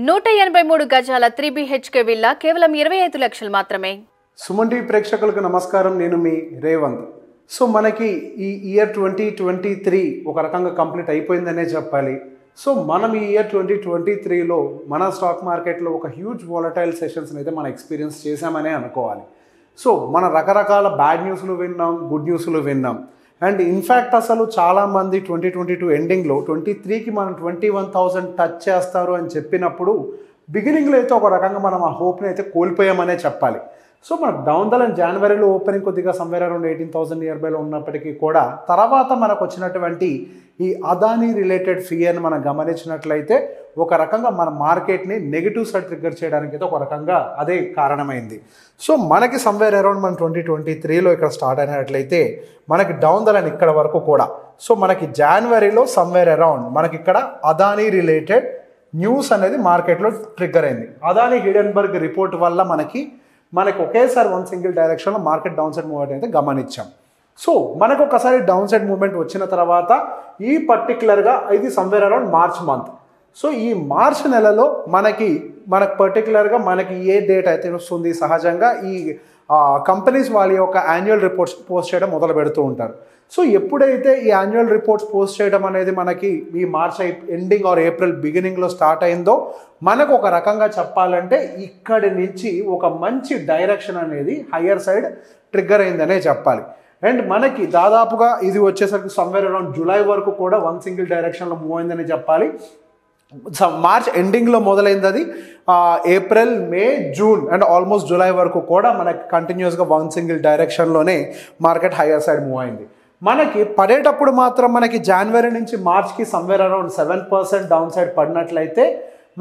183 గజాల 3BHK villa కేవలం 25 లక్షలు మాత్రమే. సుమన్ టీవీ ప్రేక్షకులకు నమస్కారం. నేను మీ రేవంత్. సో మనకి ఈ ఇయర్ 2023 ఒక రకంగా కంప్లీట్ అయిపోయిందనే చెప్పాలి. సో మనం ఈ ఇయర్ 2023లో మన స్టాక్ మార్కెట్లో ఒక హ్యూజ్ వాలటైల్ సెషన్స్ని అయితే మనం ఎక్స్పీరియన్స్ చేశామనే అనుకోవాలి. సో మన రకరకాల బ్యాడ్ న్యూస్లు విన్నాం, గుడ్ న్యూస్లు విన్నాం. అండ్ ఇన్ఫ్యాక్ట్ అసలు చాలామంది 2022 ఎండింగ్లో 23కి మనం 21,000 టచ్ చేస్తారు అని చెప్పినప్పుడు బిగినింగ్లో అయితే ఒక రకంగా మనం ఆ హోప్ని అయితే కోల్పోయామనే చెప్పాలి. సో మనకు డౌన్ ద లైన్ జనవరిలో ఓపెనింగ్ కొద్దిగా సమ్వేర్ అరౌండ్ 18,000 నియర్ బైలో ఉన్నప్పటికీ కూడా తర్వాత మనకు వచ్చినటువంటి ఈ అదానీ రిలేటెడ్ ఫియర్ని మనం గమనించినట్లయితే ఒక రకంగా మన మార్కెట్ని నెగిటివ్ సైడ్ ట్రిగ్గర్ చేయడానికి అయితే ఒక రకంగా అదే కారణమైంది. సో మనకి సమ్వేర్ అరౌండ్ మన 2023లో ఇక్కడ స్టార్ట్ అయినట్లయితే మనకి డౌన్ ద లైన్ ఇక్కడ వరకు కూడా సో మనకి జనవరిలో సమ్వేర్ అరౌండ్ మనకి ఇక్కడ అదానీ రిలేటెడ్ న్యూస్ అనేది మార్కెట్లో ట్రిగ్గర్ అయింది. అదానీ హిడెన్బర్గ్ రిపోర్ట్ వల్ల మనకి ఒకేసారి వన్ సింగిల్ డైరెక్షన్లో మార్కెట్ డౌన్ సైడ్ మూవ్మెంట్ అయితే గమనించాం. సో మనకు ఒకసారి డౌన్ సైడ్ మూవ్మెంట్ వచ్చిన తర్వాత ఈ పర్టికులర్గా ఇది somewhere around March month. So ఈ మార్చ్ నెలలో మనకు పర్టికులర్గా మనకి ఏ డేట్ అయితే వస్తుంది, సహజంగా ఈ కంపెనీస్ వాళ్ళ యొక్క యాన్యువల్ రిపోర్ట్స్ పోస్ట్ చేయడం మొదలు పెడుతూ ఉంటారు. సో ఎప్పుడైతే ఈ యాన్యువల్ రిపోర్ట్స్ పోస్ట్ చేయడం అనేది మనకి ఈ మార్చ్ ఎండింగ్ ఆర్ ఏప్రిల్ బిగినింగ్లో స్టార్ట్ అయిందో మనకు ఒక రకంగా చెప్పాలంటే ఇక్కడి నుంచి ఒక మంచి డైరెక్షన్ అనేది హయ్యర్ సైడ్ ట్రిగ్గర్ అయిందనే చెప్పాలి. అండ్ మనకి దాదాపుగా ఇది వచ్చేసరికి సమ్వేర్ అరౌండ్ జూలై వరకు కూడా వన్ సింగిల్ డైరెక్షన్లో మూవ్ అయిందని చెప్పాలి. మార్చ్ ఎండింగ్లో మొదలైంది, అది April, May, June and almost July వరకు కూడా మనకి కంటిన్యూస్గా వన్ సింగిల్ డైరెక్షన్లోనే మార్కెట్ హయ్యర్ సైడ్ మూవ్ అయింది. మనకి పడేటప్పుడు మాత్రం మనకి జనవరి నుంచి మార్చ్కి సమ్వేర్ అరౌండ్ 7% డౌన్ సైడ్ పడినట్లయితే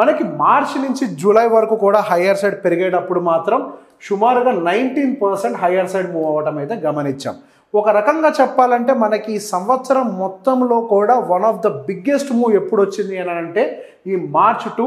మనకి మార్చ్ నుంచి జూలై వరకు కూడా హయ్యర్ సైడ్ పెరిగేటప్పుడు మాత్రం సుమారుగా 19% హయ్యర్ సైడ్ మూవ్ అవ్వడం అయితే గమనించాం. ఒక రకంగా చెప్పాలంటే మనకి ఈ సంవత్సరం మొత్తంలో కూడా one of the biggest move ఎప్పుడు వచ్చింది అని అంటే ఈ మార్చ్ టు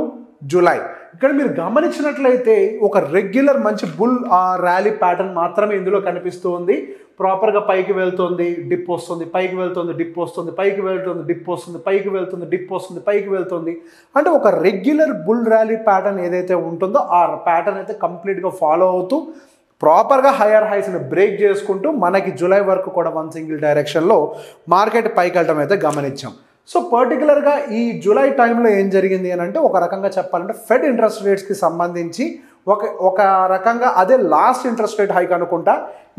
జూలై. ఇక్కడ మీరు గమనించినట్లయితే ఒక రెగ్యులర్ మంచి బుల్ ర్యాలీ ప్యాటర్న్ మాత్రమే ఇందులో కనిపిస్తూ ఉంది. ప్రాపర్గా పైకి వెళ్తుంది, డిప్ వస్తుంది, పైకి వెళ్తుంది, డిప్ వస్తుంది, పైకి వెళ్తుంది, డిప్ వస్తుంది, పైకి వెళ్తుంది, డిప్ వస్తుంది, పైకి వెళ్తుంది. అంటే ఒక రెగ్యులర్ బుల్ ర్యాలీ ప్యాటర్న్ ఏదైతే ఉంటుందో ఆ ప్యాటర్న్ అయితే కంప్లీట్గా ఫాలో అవుతూ ప్రాపర్గా హయ్యర్ హైస్ని బ్రేక్ చేసుకుంటూ మనకి జూలై వరకు కూడా వన్ సింగిల్ డైరెక్షన్లో మార్కెట్ పైకి వెళ్ళడం అయితే గమనించాం. సో పర్టికులర్గా ఈ జూలై టైంలో ఏం జరిగింది అని అంటే ఒక రకంగా చెప్పాలంటే ఫెడ్ ఇంట్రెస్ట్ రేట్స్కి సంబంధించి ఒక రకంగా అదే లాస్ట్ ఇంట్రెస్ట్ రేట్ హైక్ అనుకుంటా.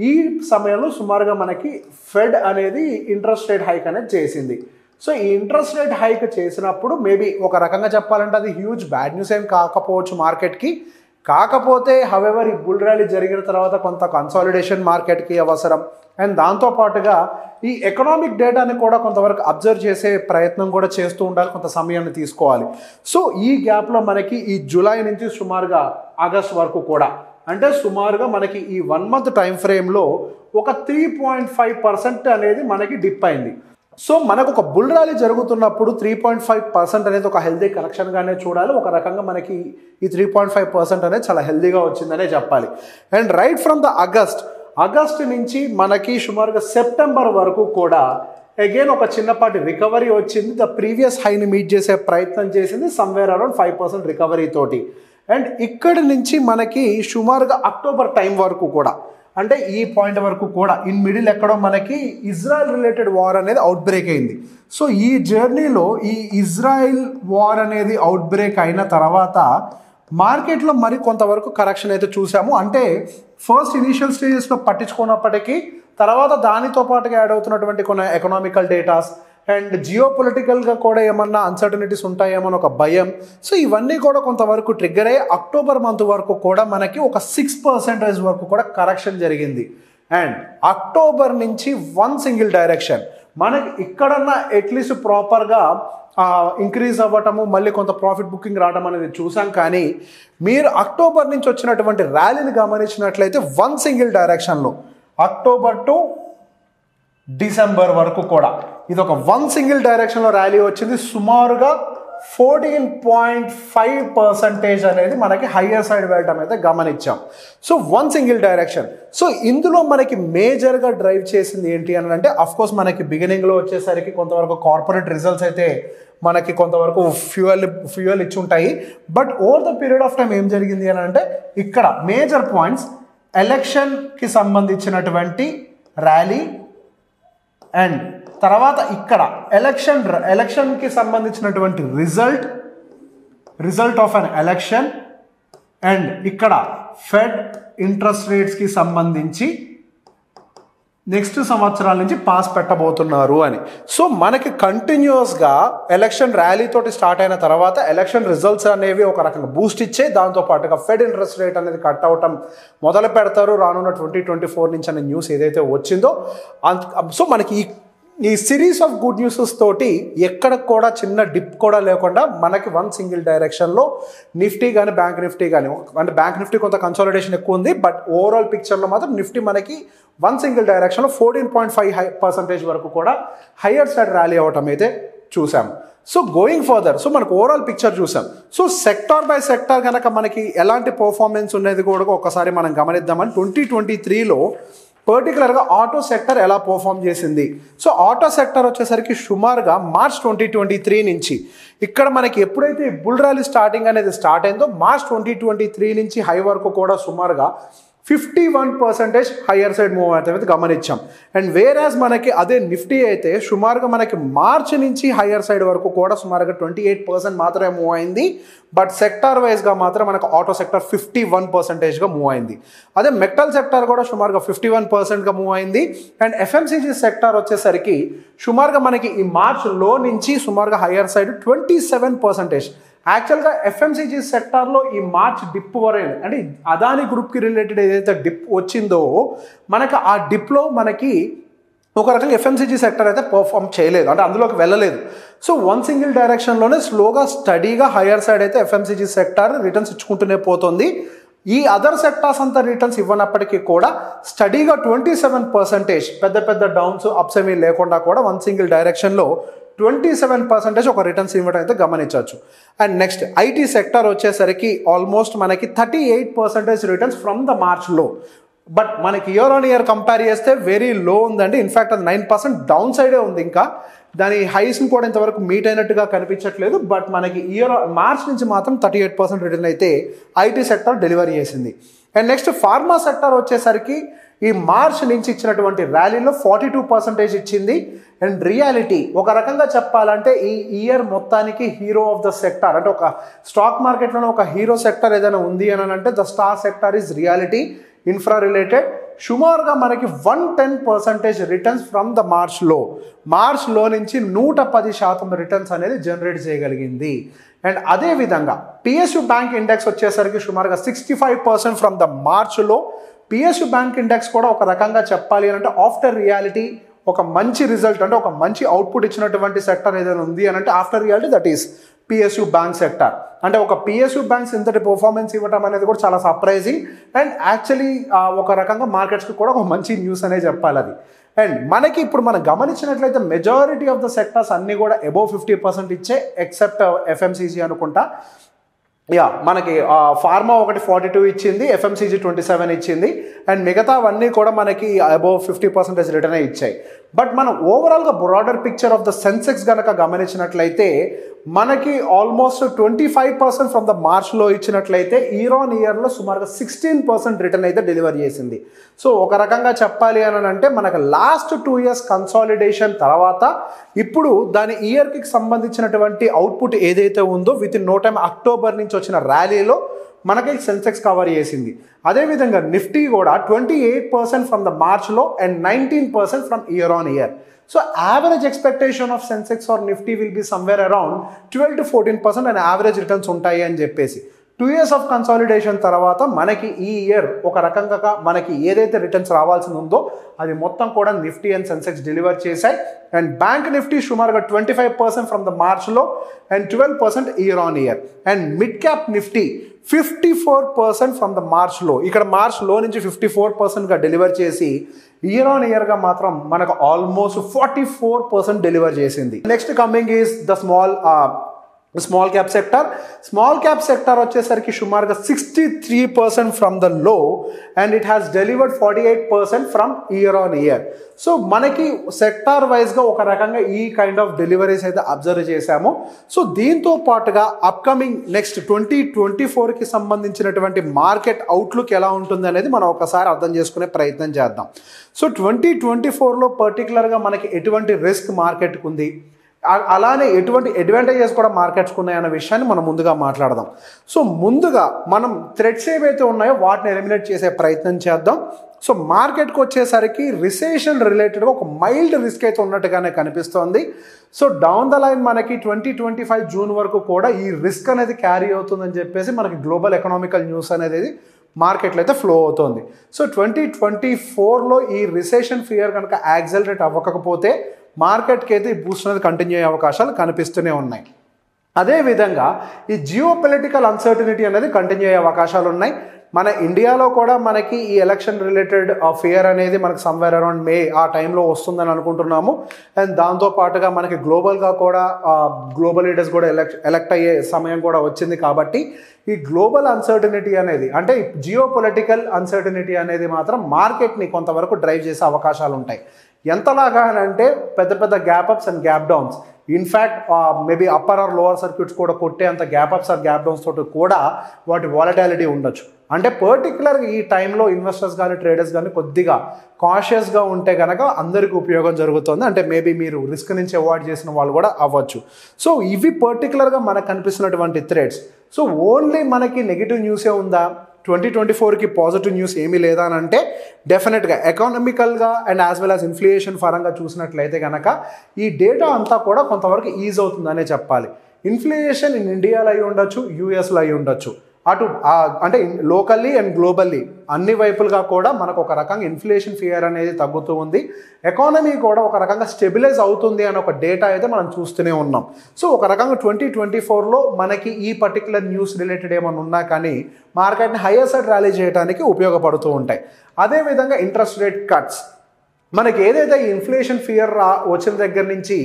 ఈ సమయంలో సుమారుగా మనకి ఫెడ్ అనేది ఇంట్రెస్ట్ రేట్ హైక్ అనేది చేసింది. సో ఈ ఇంట్రెస్ట్ రేట్ హైక్ చేసినప్పుడు మేబీ ఒక రకంగా చెప్పాలంటే అది హ్యూజ్ బ్యాడ్ న్యూస్ ఏం కాకపోవచ్చు మార్కెట్కి. కాకపోతే హవెవర్ ఈ బుల్ ర్యాలీ జరిగిన తర్వాత కొంత కన్సాలిడేషన్ మార్కెట్కి అవసరం. అండ్ దాంతోపాటుగా ఈ ఎకనామిక్ డేటాని కూడా కొంతవరకు అబ్జర్వ్ చేసే ప్రయత్నం కూడా చేస్తూ ఉండాలి, కొంత సమయాన్ని తీసుకోవాలి. సో ఈ గ్యాప్లో మనకి ఈ జూలై నుంచి సుమారుగా ఆగస్ట్ వరకు కూడా అంటే సుమారుగా మనకి ఈ 1 మంత్ టైం ఫ్రేమ్లో ఒక 3.5% అనేది మనకి డిప్ అయింది. సో మనకు ఒక బుల్ ర్యాలీ జరుగుతున్నప్పుడు 3.5% అనేది ఒక హెల్దీ కరెక్షన్గానే చూడాలి. ఒక రకంగా మనకి ఈ 3.5% అనేది చాలా హెల్దీగా వచ్చిందనే చెప్పాలి. And right from the August నుంచి మనకి సుమారుగా సెప్టెంబర్ వరకు కూడా అగైన్ ఒక చిన్నపాటి రికవరీ వచ్చింది. ద ప్రీవియస్ హైని మీట్ చేసే ప్రయత్నం చేసింది సమ్వేర్ అరౌండ్ 5% రికవరీ తోటి. అండ్ ఇక్కడి నుంచి మనకి సుమారుగా అక్టోబర్ టైం వరకు కూడా అంటే ఈ పాయింట్ వరకు కూడా ఇన్ మిడిల్ ఎక్కడో మనకి ఇజ్రాయెల్ రిలేటెడ్ వార్ అనేది అవుట్ బ్రేక్ అయింది. సో ఈ జర్నీలో ఈ ఇజ్రాయెల్ వార్ అనేది అవుట్ బ్రేక్ అయిన తర్వాత మార్కెట్లో మరి కొంతవరకు కరెక్షన్ అయితే చూసాము. అంటే ఫస్ట్ ఇనీషియల్ స్టేజెస్లో పట్టించుకున్నప్పటికీ తర్వాత దానితో పాటుగా యాడ్ అవుతున్నటువంటి కొన్ని ఎకనామికల్ డేటాస్ అండ్ జియోపొలిటికల్గా కూడా ఏమన్నా అన్సర్టనిటీస్ ఉంటాయేమో ఒక భయం. సో ఇవన్నీ కూడా కొంతవరకు ట్రిగ్గర్ అయ్యి అక్టోబర్ మంత్ వరకు కూడా మనకి ఒక 6% వరకు కూడా కరెక్షన్ జరిగింది. అండ్ అక్టోబర్ నుంచి వన్ సింగిల్ డైరెక్షన్ మనకి ఇక్కడన్నా అట్లీస్ట్ ప్రాపర్గా ఇంక్రీజ్ అవ్వటము, మళ్ళీ కొంత ప్రాఫిట్ బుకింగ్ రావడం అనేది చూసాం. కానీ మీరు అక్టోబర్ నుంచి వచ్చినటువంటి ర్యాలీని గమనించినట్లయితే వన్ సింగిల్ డైరెక్షన్లో అక్టోబర్ టు డిసెంబర్ వరకు కూడా ఇది ఒక వన్ సింగిల్ డైరెక్షన్లో ర్యాలీ వచ్చింది. సుమారుగా 14.5% అనేది మనకి హయ్యర్ సైడ్ వెళ్ళటం అయితే గమనించాం. So one single direction. So ఇందులో మనకి మేజర్గా డ్రైవ్ చేసింది ఏంటి అని అంటే అఫ్కోర్స్ మనకి బిగినింగ్లో వచ్చేసరికి కొంతవరకు కార్పొరేట్ రిజల్ట్స్ అయితే మనకి కొంతవరకు ఫ్యూయల్ ఇచ్చి ఉంటాయి. But over the period of time ఏం జరిగింది అని అంటే ఇక్కడ మేజర్ పాయింట్స్ ఎలక్షన్కి సంబంధించినటువంటి ర్యాలీ అండ్ తర్వాత ఇక్కడ ఎలక్షన్కి సంబంధించినటువంటి result of an election and ఇక్కడ ఫెడ్ ఇంట్రెస్ట్ రేట్స్కి సంబంధించి నెక్స్ట్ సంవత్సరాల నుంచి పాస్ పెట్టబోతున్నారు అని. సో మనకి కంటిన్యూస్గా ఎలక్షన్ ర్యాలీ తోటి స్టార్ట్ అయిన తర్వాత ఎలక్షన్ రిజల్ట్స్ అనేవి ఒక రకంగా బూస్ట్ ఇచ్చే, దాంతోపాటుగా ఫెడ్ ఇంట్రెస్ట్ రేట్ అనేది కట్ అవటం మొదలు పెడతారు రానున్న 2024 నుంచి అనే న్యూస్ ఏదైతే వచ్చిందో. సో మనకి ఈ సిరీస్ ఆఫ్ గుడ్ న్యూసెస్ తోటి ఎక్కడ కూడా చిన్న డిప్ కూడా లేకుండా మనకి వన్ సింగిల్ డైరెక్షన్లో నిఫ్టీ కానీ బ్యాంక్ నిఫ్టీ కానీ, అంటే బ్యాంక్ నిఫ్టీ కొంత కన్సాలిడేషన్ ఎక్కువ ఉంది, బట్ ఓవరాల్ పిక్చర్లో మాత్రం నిఫ్టీ మనకి వన్ సింగిల్ డైరెక్షన్లో 14.5% వరకు కూడా హయ్యర్ సైడ్ ర్యాలీ అవ్వటం అయితే చూసాం. సో గోయింగ్ ఫర్దర్, సో మనకు ఓవరాల్ పిక్చర్ చూసాం. సో సెక్టార్ బై సెక్టార్ కనుక మనకి ఎలాంటి పర్ఫార్మెన్స్ ఉన్నది కూడా ఒకసారి మనం గమనిద్దామని 2023లో పర్టికులర్గా ఆటో సెక్టర్ ఎలా పర్ఫామ్ చేసింది. సో ఆటో సెక్టర్ వచ్చేసరికి సుమారుగా మార్చ్ 2023 నుంచి ఇక్కడ మనకి ఎప్పుడైతే బుల్ ర్యాలీ స్టార్టింగ్ అనేది స్టార్ట్ అయిందో మార్చ్ 2023 నుంచి హై వరకు కూడా సుమారుగా 51% హయ్యర్ సైడ్ మూవ్ అయితే గమనించాం. అండ్ వేరాజ్ మనకి అదే నిఫ్టీ అయితే సుమారుగా మనకి మార్చి నుంచి హయ్యర్ సైడ్ వరకు కూడా సుమారుగా 28% మాత్రమే మూవ్ అయింది. బట్ సెక్టార్ వైజ్గా మాత్రం మనకు ఆటో సెక్టర్ 51%గా మూవ్ అయింది. అదే మెటల్ సెక్టార్ కూడా సుమారుగా 51%గా మూవ్ అయింది. అండ్ ఎఫ్ఎంసీజీ సెక్టార్ వచ్చేసరికి సుమారుగా మనకి ఈ మార్చ్ లో నుంచి సుమారుగా హయ్యర్ సైడ్ 27%. యాక్చువల్గా ఎఫ్ఎంసీజీ సెక్టార్లో ఈ మార్చ్ డిప్ వరకు అంటే అదాని గ్రూప్కి రిలేటెడ్ ఏదైతే డిప్ వచ్చిందో మనకు ఆ డిప్లో మనకి ఒక రకంగా ఎఫ్ఎంసీజీ సెక్టర్ అయితే పర్ఫామ్ చేయలేదు, అంటే అందులోకి వెళ్ళలేదు. సో వన్ సింగిల్ డైరెక్షన్లోనే స్లోగా స్టడీగా హయ్యర్ సైడ్ అయితే ఎఫ్ఎంసీజీ సెక్టర్ రిటర్న్స్ ఇచ్చుకుంటూనే పోతుంది. ఈ అదర్ సెక్టార్స్ అంతా రిటర్న్స్ ఇవ్వనప్పటికీ కూడా స్టడీగా 27% పెద్ద పెద్ద డౌన్స్ అప్స్ ఏమీ లేకుండా కూడా వన్ సింగిల్ డైరెక్షన్లో 27% ఒక రిటర్న్స్ ఇవ్వడం అయితే గమనించవచ్చు. అండ్ నెక్స్ట్ ఐటీ సెక్టర్ వచ్చేసరికి ఆల్మోస్ట్ మనకి 38% రిటర్న్స్ ఫ్రమ్ ద మార్చ్ లో. బట్ మనకి ఇయర్ ఆన్ ఇయర్ కంపేర్ చేస్తే వెరీ లో ఉందండి. ఇన్ఫ్యాక్ట్ అది 9% డౌన్ సైడే ఉంది. ఇంకా దాని హైస్ని కూడా ఇంతవరకు మీట్ అయినట్టుగా కనిపించట్లేదు. బట్ మనకి మార్చ్ నుంచి మాత్రం 38% రిటర్న్ అయితే ఐటీ సెక్టర్ డెలివరీ చేసింది. అండ్ నెక్స్ట్ ఫార్మా సెక్టర్ వచ్చేసరికి ఈ మార్చ్ నుంచి ఇచ్చినటువంటి ర్యాలీలో 42% ఇచ్చింది. అండ్ రియాలిటీ ఒక రకంగా చెప్పాలంటే ఈ ఇయర్ మొత్తానికి హీరో ఆఫ్ ద సెక్టార్, అంటే ఒక స్టాక్ మార్కెట్లోనే ఒక హీరో సెక్టర్ ఏదైనా ఉంది అని అంటే the star sector is reality infra related. సుమారుగా మనకి 110% రిటర్న్స్ ఫ్రమ్ ద మార్చ్లో నుంచి 110% రిటర్న్స్ అనేది జనరేట్ చేయగలిగింది. అండ్ అదేవిధంగా పిఎస్యు బ్యాంక్ ఇండెక్స్ వచ్చేసరికి సుమారుగా 65% ఫ్రమ్ ద మార్చ్లో. పిఎస్యు బ్యాంక్ ఇండెక్స్ కూడా ఒక రకంగా చెప్పాలి అంటే ఆఫ్టర్ రియాలిటీ ఒక మంచి రిజల్ట్, అంటే ఒక మంచి అవుట్పుట్ ఇచ్చినటువంటి సెక్టర్ ఏదైనా ఉంది అని అంటే after reality that is PSU bank sector. అంటే ఒక పిఎస్యు బ్యాంక్స్ ఇంతటి పర్ఫార్మెన్స్ ఇవ్వడం అనేది కూడా చాలా సర్ప్రైజింగ్ అండ్ యాక్చువల్లీ ఒక రకంగా మార్కెట్స్కి కూడా ఒక మంచి న్యూస్ అనే చెప్పాలి అది. అండ్ మనకి ఇప్పుడు మనం గమనించినట్లయితే మెజారిటీ ఆఫ్ ద సెక్టర్స్ అన్నీ కూడా అబోవ్ 50% ఇచ్చే ఎక్సెప్ట్ ఎఫ్ఎంసీజీ అనుకుంటా. మనకి ఫార్మా ఒకటి 42 ఇచ్చింది, ఎఫ్ఎంసీజీ 27 ఇచ్చింది అండ్ మిగతావన్నీ కూడా మనకి అబోవ్ 50% రిటర్న్ ఇచ్చాయి. బట్ మనం ఓవరాల్గా broader picture of the Sensex కనుక గమనించినట్లయితే మనకి ఆల్మోస్ట్ 25% ఫ్రమ్ ద మార్చ్లో ఇచ్చినట్లయితే ఇయర్ ఆన్ ఇయర్లో సుమారుగా 16% రిటర్న్ అయితే డెలివరీ చేసింది. సో ఒక రకంగా చెప్పాలి అని అంటే మనకు లాస్ట్ 2 years కన్సాలిడేషన్ తర్వాత ఇప్పుడు దాని ఇయర్కి సంబంధించినటువంటి అవుట్పుట్ ఏదైతే ఉందో within no time October నుంచి వచ్చిన ర్యాలీలో మనకి సెన్సెక్స్ కవర్ చేసింది. అదేవిధంగా నిఫ్టీ కూడా 28% ఫ్రమ్ ద మార్చ్లో and 19% from year on year. So average expectation of Sensex or Nifty will be somewhere around 12 to 14% and average returns ఉంటాయి అని చెప్పేసి 2 years of consolidation తర్వాత మనకి ఈ ఇయర్ ఒక రకంగా మనకి ఏదైతే రిటర్న్స్ రావాల్సి ఉందో అది మొత్తం కూడా నిఫ్టీ అండ్ సెన్సెక్స్ డెలివర్ చేశాయి. అండ్ బ్యాంక్ నిఫ్టీ సుమారుగా 25% ఫ్రమ్ ద మార్చ్లో and 12% year on year. And mid cap Nifty 54% from the మార్చ్లో, ఇక్కడ మార్చ్లో నుంచి 54%గా డెలివర్ చేసి ఇయర్ ఆన్ ఇయర్గా మాత్రం మనకు ఆల్మోస్ట్ 44% డెలివర్ చేసింది. Next coming is the small small cap sector వచ్చేసరికి సుమారుగా 63% from the low and it has delivered 48% from year on year. So మనకి సెక్టార్ వైజ్గా ఒక రకంగా ఈ కైండ్ ఆఫ్ డెలివరీస్ అయితే అబ్జర్వ్ చేశాము. సో దీంతో పాటుగా అప్కమింగ్ నెక్స్ట్ 2024కి సంబంధించినటువంటి మార్కెట్ అవుట్లుక్ ఎలా ఉంటుంది అనేది మనం ఒకసారి అర్థం చేసుకునే ప్రయత్నం చేద్దాం. సో 2024లో పర్టికులర్గా మనకి ఎటువంటి రిస్క్ మార్కెట్కి ఉంది, అలానే ఎటువంటి అడ్వాంటేజెస్ కూడా మార్కెట్స్కి ఉన్నాయన్న విషయాన్ని మనం ముందుగా మాట్లాడదాం. సో ముందుగా మనం థ్రెడ్స్ ఏవైతే ఉన్నాయో వాటిని ఎలిమినేట్ చేసే ప్రయత్నం చేద్దాం. సో మార్కెట్కి వచ్చేసరికి రిసెషన్ రిలేటెడ్గా ఒక మైల్డ్ రిస్క్ అయితే ఉన్నట్టుగానే కనిపిస్తోంది. సో డౌన్ ద లైన్ మనకి 2025 జూన్ వరకు కూడా ఈ రిస్క్ అనేది క్యారీ అవుతుందని చెప్పేసి మనకి గ్లోబల్ ఎకనామికల్ న్యూస్ అనేది మార్కెట్లో అయితే ఫ్లో అవుతుంది. సో 2024లో ఈ రిసెషన్ ఫియర్ కనుక యాక్సెలరేట్ అవ్వకపోతే మార్కెట్కి అయితే ఈ బూస్ట్ అనేది కంటిన్యూ అయ్యే అవకాశాలు కనిపిస్తూనే ఉన్నాయి. అదేవిధంగా ఈ జియో పొలిటికల్ అన్సర్టనిటీ అనేది కంటిన్యూ అయ్యే అవకాశాలు ఉన్నాయి. మన ఇండియాలో కూడా మనకి ఈ ఎలక్షన్ రిలేటెడ్ ఫియర్ అనేది మనకి సమ్వేర్ అరౌండ్ మే ఆ టైంలో వస్తుందని అనుకుంటున్నాము. అండ్ దాంతోపాటుగా మనకి గ్లోబల్గా కూడా గ్లోబల్ లీడర్స్ కూడా ఎలక్ట్ అయ్యే సమయం కూడా వచ్చింది. కాబట్టి ఈ గ్లోబల్ అన్సర్టనిటీ అనేది అంటే జియో పొలిటికల్ అన్సర్టనిటీ అనేది మాత్రం మార్కెట్ని కొంతవరకు డ్రైవ్ చేసే అవకాశాలు ఉంటాయి. ఎంతలాగా అని అంటే పెద్ద పెద్ద gap ups and gap downs, in fact maybe upper or lower circuits కూడా కొట్టే అంత gap ups or gap downs తోటి కూడా వాటి వాలటాలిటీ ఉండొచ్చు. అంటే పర్టికులర్గా ఈ టైంలో ఇన్వెస్టర్స్ కానీ ట్రేడర్స్ కానీ కొద్దిగా కాషియస్గా ఉంటే కనుక అందరికీ ఉపయోగం జరుగుతుంది. అంటే మేబీ మీరు రిస్క్ నుంచి అవాయిడ్ చేసిన వాళ్ళు కూడా అవ్వచ్చు. సో ఇవి పర్టికులర్గా మనకు కనిపిస్తున్నటువంటి థ్రెడ్స్. సో ఓన్లీ మనకి నెగిటివ్ న్యూసే ఉందా, 2024కి పాజిటివ్ న్యూస్ ఏమీ లేదా అని అంటే డెఫినెట్గా ఎకానమికల్గా and as well as inflation పరంగా చూసినట్లయితే కనుక ఈ డేటా అంతా కూడా కొంతవరకు ఈజ్ అవుతుందనే చెప్పాలి. ఇన్ఫ్లేషన్ ఇన్ ఇండియాలో అయి ఉండొచ్చు, యూఎస్లో అయి ఉండొచ్చు. అటు అంటే లోకల్లీ అండ్ గ్లోబల్లీ అన్ని వైపులుగా కూడా మనకు ఒక రకంగా ఇన్ఫ్లేషన్ ఫియర్ అనేది తగ్గుతూ ఉంది. ఎకానమీ కూడా ఒక రకంగా స్టెబిలైజ్ అవుతుంది అనే ఒక డేటా అయితే మనం చూస్తూనే ఉన్నాం. సో ఒక రకంగా 2024లో మనకి ఈ పర్టికులర్ న్యూస్ రిలేటెడ్ ఏమైనా ఉన్నా కానీ మార్కెట్ని హయ్యర్ సైడ్ ర్యాలీ చేయడానికి ఉపయోగపడుతూ ఉంటాయి. అదేవిధంగా ఇంట్రెస్ట్ రేట్ కట్స్, మనకి ఏదైతే ఈ ఇన్ఫ్లేషన్ ఫియర్ వచ్చిన దగ్గర నుంచి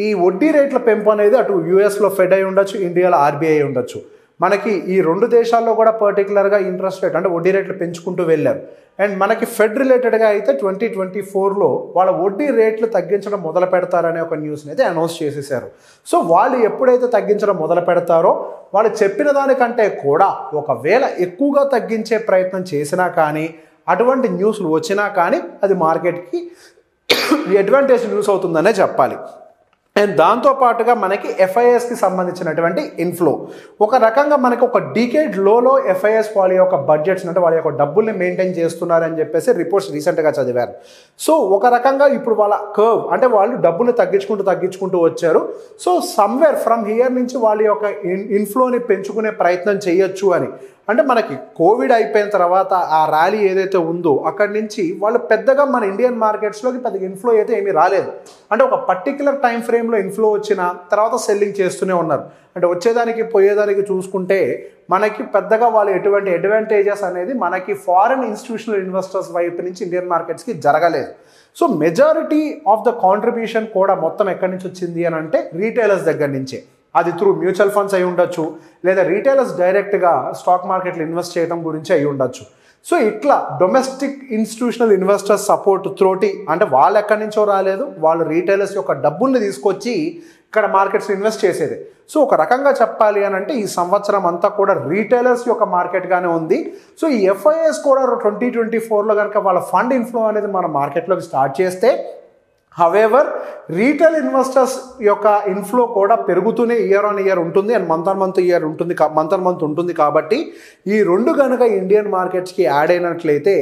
ఈ వడ్డీ రేట్ల పెంపు అనేది అటు యూఎస్లో ఫెడ్ అయి ఉండొచ్చు, ఇండియాలో ఆర్బీఐ ఉండొచ్చు. మనకి ఈ రెండు దేశాల్లో కూడా పర్టికులర్గా ఇంట్రెస్ట్ రేట్ అంటే వడ్డీ రేట్లు పెంచుకుంటూ వెళ్ళారు. అండ్ మనకి ఫెడ్ రిలేటెడ్గా అయితే 2024లో వాళ్ళ వడ్డీ రేట్లు తగ్గించడం మొదలు పెడతారనే ఒక న్యూస్ని అయితే అనౌన్స్ చేసేసారు. సో వాళ్ళు ఎప్పుడైతే తగ్గించడం మొదలు పెడతారో వాళ్ళు చెప్పిన దానికంటే కూడా ఒకవేళ ఎక్కువగా తగ్గించే ప్రయత్నం చేసినా కానీ అటువంటి న్యూస్లు వచ్చినా కానీ అది మార్కెట్కి అడ్వాంటేజ్ న్యూస్ అవుతుందనే చెప్పాలి. అండ్ దాంతోపాటుగా మనకి ఎఫ్ఐఎస్కి సంబంధించినటువంటి ఇన్ఫ్లో ఒక రకంగా మనకి ఒక డికేడ్ లోలో ఎఫ్ఐఎస్ వాళ్ళ యొక్క బడ్జెట్స్ అంటే వాళ్ళ యొక్క డబ్బుల్ని మెయింటైన్ చేస్తున్నారని చెప్పేసి రిపోర్ట్స్ రీసెంట్గా చదివారు. సో ఒక రకంగా ఇప్పుడు వాళ్ళ కర్వ్ అంటే వాళ్ళు డబ్బులు తగ్గించుకుంటూ వచ్చారు. సో సమ్వేర్ ఫ్రమ్ హియర్ నుంచి వాళ్ళ యొక్క ఇన్ఫ్లోని పెంచుకునే ప్రయత్నం చేయొచ్చు అని. అంటే మనకి కోవిడ్ అయిపోయిన తర్వాత ఆ ర్యాలీ ఏదైతే ఉందో అక్కడి నుంచి వాళ్ళు పెద్దగా మన ఇండియన్ మార్కెట్స్లోకి పెద్దగా ఇన్ఫ్లో అయితే ఏమీ రాలేదు. అంటే ఒక పర్టికులర్ టైం ఫ్రేమ్లో ఇన్ఫ్లో వచ్చిన తర్వాత సెల్లింగ్ చేస్తూనే ఉన్నారు. అంటే వచ్చేదానికి పోయేదానికి చూసుకుంటే మనకి పెద్దగా వాళ్ళు ఎటువంటి అడ్వాంటేజెస్ అనేది మనకి ఫారెన్ ఇన్స్టిట్యూషనల్ ఇన్వెస్టర్స్ వైపు నుంచి ఇండియన్ మార్కెట్స్కి జరగలేదు. So majority of the contribution కూడా మొత్తం ఎక్కడి నుంచి వచ్చింది అని అంటే రీటైలర్స్ దగ్గర నుంచే. అది త్రూ మ్యూచువల్ ఫండ్స్ అయి ఉండొచ్చు, లేదా రీటైలర్స్ డైరెక్ట్గా స్టాక్ మార్కెట్లో ఇన్వెస్ట్ చేయడం గురించి అయి ఉండొచ్చు. సో ఇట్లా డొమెస్టిక్ ఇన్స్టిట్యూషనల్ ఇన్వెస్టర్స్ సపోర్ట్ త్రోటి అంటే వాళ్ళు ఎక్కడి నుంచో రాలేదు, వాళ్ళు రీటైలర్స్ యొక్క డబ్బుల్ని తీసుకొచ్చి ఇక్కడ మార్కెట్స్ ఇన్వెస్ట్ చేసేది. సో ఒక రకంగా చెప్పాలి అని అంటే ఈ సంవత్సరం అంతా కూడా రీటైలర్స్ యొక్క మార్కెట్గానే ఉంది. సో ఈ ఎఫ్ఐఎస్ కూడా 2024లో కనుక వాళ్ళ ఫండ్ ఇన్ఫ్లో అనేది మన మార్కెట్లోకి స్టార్ట్ చేస్తే హవెవర్ రీటైల్ ఇన్వెస్టర్స్ యొక్క ఇన్ఫ్లో కూడా పెరుగుతూనే ఇయర్ ఆన్ ఇయర్ ఉంటుంది అండ్ మంత్ ఆన్ మంత్ ఉంటుంది. కాబట్టి ఈ రెండు కనుక ఇండియన్ మార్కెట్స్కి యాడ్ అయినట్లయితే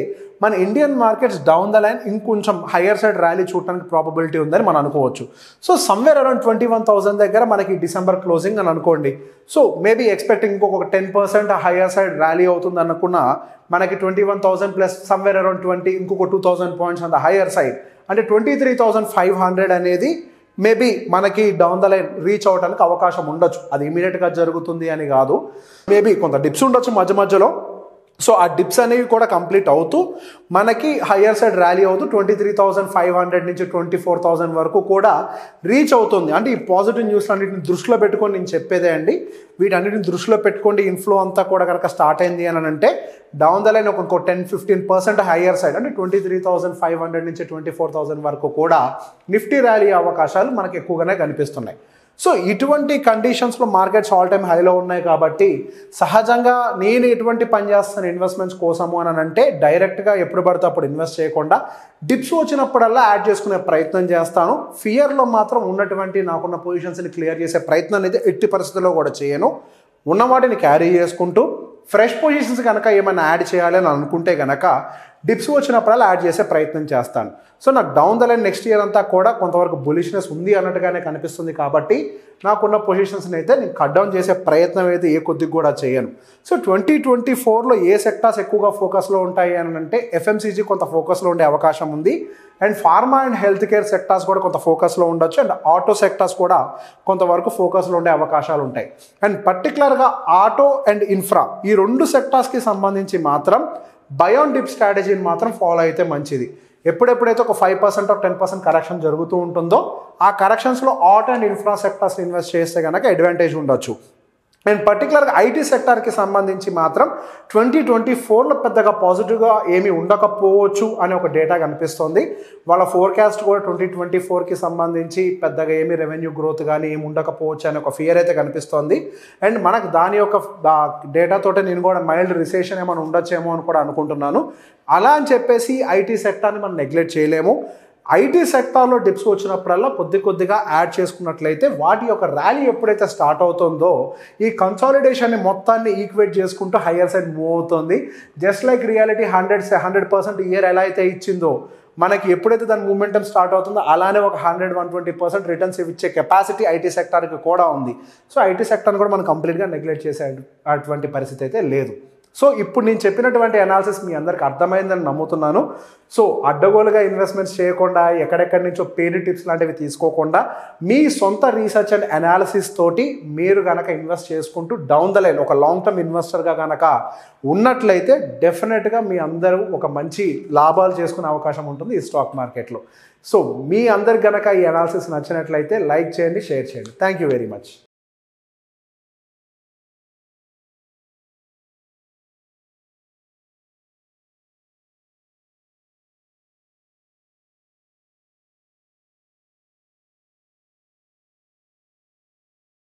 మన Indian markets down the line ఇంకొంచెం హయ్యర్ సైడ్ ర్యాలీ చూడడానికి ప్రాబబిలిటీ ఉందని మనం అనుకోవచ్చు. సో సమ్వేర్ అరౌండ్ 21,000 దగ్గర మనకి డిసెంబర్ క్లోజింగ్ అని అనుకోండి. సో మేబీ ఎక్స్పెక్టింగ్ ఇంకొక 10% హయ్యర్ సైడ్ ర్యాలీ అవుతుంది అనుకున్న మనకి 21,000 ప్లస్ సమ్వేర్ అరౌండ్ 20 ఇంకొక 2,000 points on the higher side అంటే 23,500 అనేది మేబీ మనకి డౌన్ ద లైన్ రీచ్ అవడానికి అవకాశం ఉండొచ్చు. అది ఇమీడియట్గా జరుగుతుంది అని కాదు, మేబీ కొంత డిప్స్ ఉండొచ్చు మధ్య మధ్యలో. సో ఆ డిప్స్ అనేవి కూడా కంప్లీట్ అవుతూ మనకి హయ్యర్ సైడ్ ర్యాలీ అవుతూ 23,500 నుంచి 24,000 వరకు కూడా రీచ్ అవుతుంది. అంటే ఈ పాజిటివ్ న్యూస్ అన్నిటిని దృష్టిలో పెట్టుకొని నేను చెప్పేదే అండి. వీటన్నిటిని దృష్టిలో పెట్టుకోండి. ఇన్ఫ్లో అంతా కూడా కనుక స్టార్ట్ అయింది అని అంటే డౌన్ ద లైన్ ఒక 10-15% హయ్యర్ సైడ్ అంటే 23,500 నుంచి 24,000 వరకు కూడా నిఫ్టీ ర్యాలీ అవకాశాలు మనకి ఎక్కువగానే కనిపిస్తున్నాయి. సో ఇటువంటి కండిషన్స్లో మార్కెట్స్ ఆల్ టైమ్ హైలో ఉన్నాయి కాబట్టి సహజంగా నేను ఎటువంటి పని చేస్తాను ఇన్వెస్ట్మెంట్స్ కోసము అని అంటే డైరెక్ట్గా ఎప్పుడు పడితే అప్పుడు ఇన్వెస్ట్ చేయకుండా డిప్స్ వచ్చినప్పుడల్లా యాడ్ చేసుకునే ప్రయత్నం చేస్తాను. ఫియర్లో మాత్రం ఉన్నటువంటి నాకున్న పొజిషన్స్ని క్లియర్ చేసే ప్రయత్నం అనేది ఎట్టి పరిస్థితుల్లో కూడా చేయను. ఉన్న వాటిని క్యారీ చేసుకుంటూ ఫ్రెష్ పొజిషన్స్ కనుక ఏమైనా యాడ్ చేయాలి అని అనుకుంటే కనుక డిప్స్ వచ్చినప్పుడల్లా యాడ్ చేసే ప్రయత్నం చేస్తాను. సో నాకు down the line next year అంతా కూడా కొంతవరకు బులిష్నెస్ ఉంది అన్నట్టుగానే కనిపిస్తుంది కాబట్టి నాకున్న పొజిషన్స్ని అయితే నేను కట్ డౌన్ చేసే ప్రయత్నం అయితే ఏ కొద్దిగా కూడా చేయను. సో 2024లో ఏ సెక్టార్స్ ఎక్కువగా ఫోకస్లో ఉంటాయి అని అంటే ఎఫ్ఎంసీజీ కొంత ఫోకస్లో ఉండే అవకాశం ఉంది. And pharma and health care sectors కూడా కొంత ఫోకస్లో ఉండొచ్చు. అండ్ ఆటో సెక్టార్స్ కూడా కొంతవరకు ఫోకస్లో ఉండే అవకాశాలు ఉంటాయి. అండ్ పర్టికులర్గా ఆటో అండ్ ఇన్ఫ్రా ఈ రెండు సెక్టార్స్కి సంబంధించి మాత్రం బై ఆన్ డిప్ స్ట్రాటజీని మాత్రం ఫాలో అయితే మంచిది. ఎప్పుడెప్పుడైతే ఒక 5% or 10% కరెక్షన్ జరుగుతూ ఉంటుందో ఆ కరెక్షన్స్లో auto and infra sectors invest చేస్తే కనుక అడ్వాంటేజ్ ఉండొచ్చు. అండ్ పర్టికులర్గా ఐటీ సెక్టార్కి సంబంధించి మాత్రం 2024లో పెద్దగా పాజిటివ్గా ఏమీ ఉండకపోవచ్చు అనే ఒక డేటా కనిపిస్తుంది. వాళ్ళ ఫోర్కాస్ట్ కూడా 2024కి సంబంధించి పెద్దగా ఏమీ రెవెన్యూ గ్రోత్ కానీ ఏమి ఉండకపోవచ్చు అనే ఒక ఫియర్ అయితే కనిపిస్తోంది. అండ్ మనకు దాని యొక్క డేటాతోటే నేను కూడా మైల్డ్ రిసెషన్ ఏమైనా ఉండొచ్చేమో అని కూడా అనుకుంటున్నాను. అలా అని చెప్పేసి ఐటీ సెక్టార్ని మనం నెగ్లెక్ట్ చేయలేము. ఐటీ సెక్టార్లో డిప్స్ వచ్చినప్పుడల్లా కొద్దిగా యాడ్ చేసుకున్నట్లయితే వాటి యొక్క ర్యాలీ ఎప్పుడైతే స్టార్ట్ అవుతుందో ఈ కన్సాలిడేషన్ని మొత్తాన్ని ఈక్వేట్ చేసుకుంటూ హయ్యర్ సైడ్ మూవ్ అవుతుంది. జస్ట్ లైక్ రియాలిటీ 100% ఇయర్ ఎలా అయితే ఇచ్చిందో మనకి ఎప్పుడైతే దాని మూమెంటం స్టార్ట్ అవుతుందో అలానే ఒక 100-120% రిటర్న్స్ ఇచ్చే కెపాసిటీ ఐటీ సెక్టార్కి కూడా ఉంది. సో ఐటీ సెక్టార్ని కూడా మనం కంప్లీట్గా నెగ్లెక్ట్ చేసే అటువంటి పరిస్థితి అయితే లేదు. సో ఇప్పుడు నేను చెప్పినటువంటి అనాలిసిస్ మీ అందరికి అర్థమైందని నమ్ముతున్నాను. సో అడ్డగోలుగా ఇన్వెస్ట్మెంట్స్ చేయకుండా ఎక్కడెక్కడి నుంచో పేరు టిప్స్ లాంటివి తీసుకోకుండా మీ సొంత రీసెర్చ్ అండ్ అనాలిసిస్ తోటి మీరు కనుక ఇన్వెస్ట్ చేసుకుంటూ డౌన్ ద లైన్ ఒక లాంగ్ టర్మ్ ఇన్వెస్టర్గా కనుక ఉన్నట్లయితే డెఫినెట్గా మీ అందరూ ఒక మంచి లాభాలు చేసుకునే అవకాశం ఉంటుంది ఈ స్టాక్ మార్కెట్లో. సో మీ అందరికి కనుక ఈ అనాలిసిస్ నచ్చినట్లయితే లైక్ చేయండి, షేర్ చేయండి. Thank you very much.